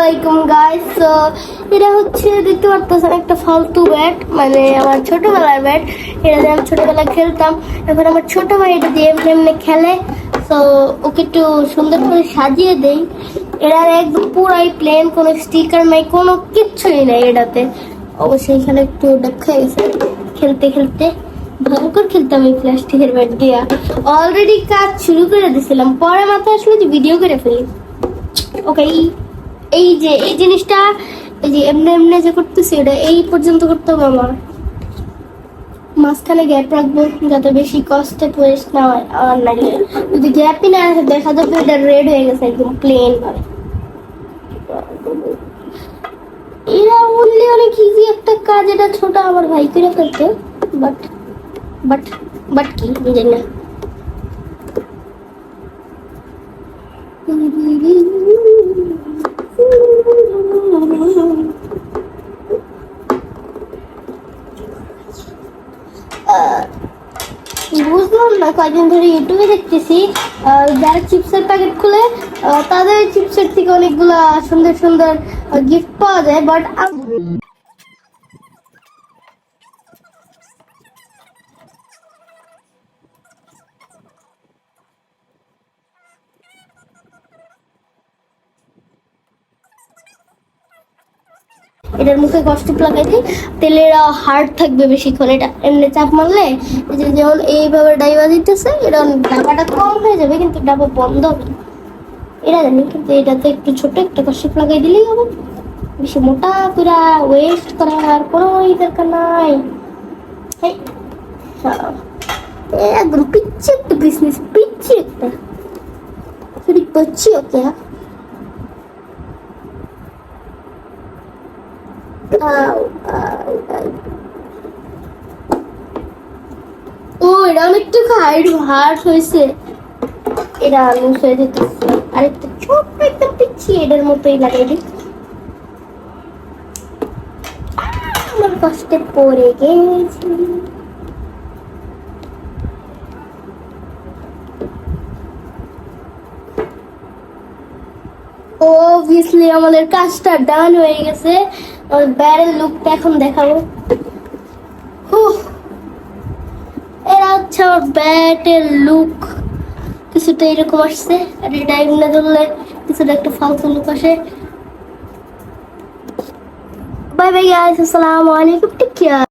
আলাইকুম গাইস। তো এটা হচ্ছে দেখতে পারতেছেন একটা ফালতু ব্যাট, মানে আমার ছোটবেলার ব্যাট। এটা দিয়ে আমি ছোটবেলায় খেলতাম। এখন আমার ছোট ভাই এটা দিয়ে এমনি এমনি খেলে, তো ওকে একটু সুন্দর করে সাজিয়ে দেই। এটার একদম পুরাই প্লেন, কোনো স্টিকার নাই, কোনো কিচ্ছুই নাই এটাতে। অবশ্যই এখানে একটু দেখা গেছে খেলতে খেলতে ভয়ঙ্কর খেলতাম এই প্লাস্টিকের ব্যাট দিয়া। অলরেডি কাজ শুরু করে দিয়েছিলাম, পরে মাথায় আসলে যে ভিডিও করে ফেলি। ওকে, এই যে এই জিনিসটা, এই যে এমনি এমনি যে করতেছি এটা এই পর্যন্ত করতে হবে আমার। মাঝখানে গ্যাপ রাখবো যাতে বেশি কষ্টে পড়িস না হয়। আর নাহলে যদি গ্যাপই না রাখে দেখা যাবে এটা রেড হয়ে গেছে একদম প্লেন ভাবে। এরা বললে অনেক ইজি একটা কাজ, এটা ছোট আমার ভাই করে ফেলতে। বাট বাট বাট কি জানি না। বুঝলাম না, কয়েকদিন ধরে ইউটিউবে দেখতেছি যারা চিপসের প্যাকেট খুলে তাদের চিপসের থেকে অনেকগুলা সুন্দর সুন্দর গিফট পাওয়া যায়। বাট এটার মুখে কষ্ট লাগাই দিই, তেলের হার্ড থাকবে বেশিক্ষণ। এটা এমনি চাপ মারলে এই যে যেমন এইভাবে ডাইবা দিতেছে, এটা ডাবাটা কম হয়ে যাবে কিন্তু ডাবা বন্ধ হবে না। এটা জানি, কিন্তু এটাতে একটু ছোট একটা কষ্ট লাগাই দিলেই হবে। বেশি মোটা পুরা ওয়েস্ট করার কোনো দরকার নাই। একদম পিচ্ছি একটা বিজনেস, পিচ্ছি একটা শুধু করছি। ওকে ও এটা অনেকটা হাইট হার্ড হয়েছে, এটা লুজ হয়ে যেতে। আরেকটা ছোট্ট একটা পিচ্ছি এটার মতোই লাগাই দিই। আমার কষ্টে পড়ে গেছি। অবভিয়াসলি আমাদের কাজটা ডান হয়ে গেছে। ব্যারেল লুকটা এখন দেখাবো। এরা হচ্ছে আমার ব্যাটের লুক, কিছুটা এরকম আসছে। আর এটা এমনি ধরলে কিছুটা একটা ফালতু লুক আসে। বাই বাই গাইস, আসসালামু আলাইকুম, টেক কেয়ার।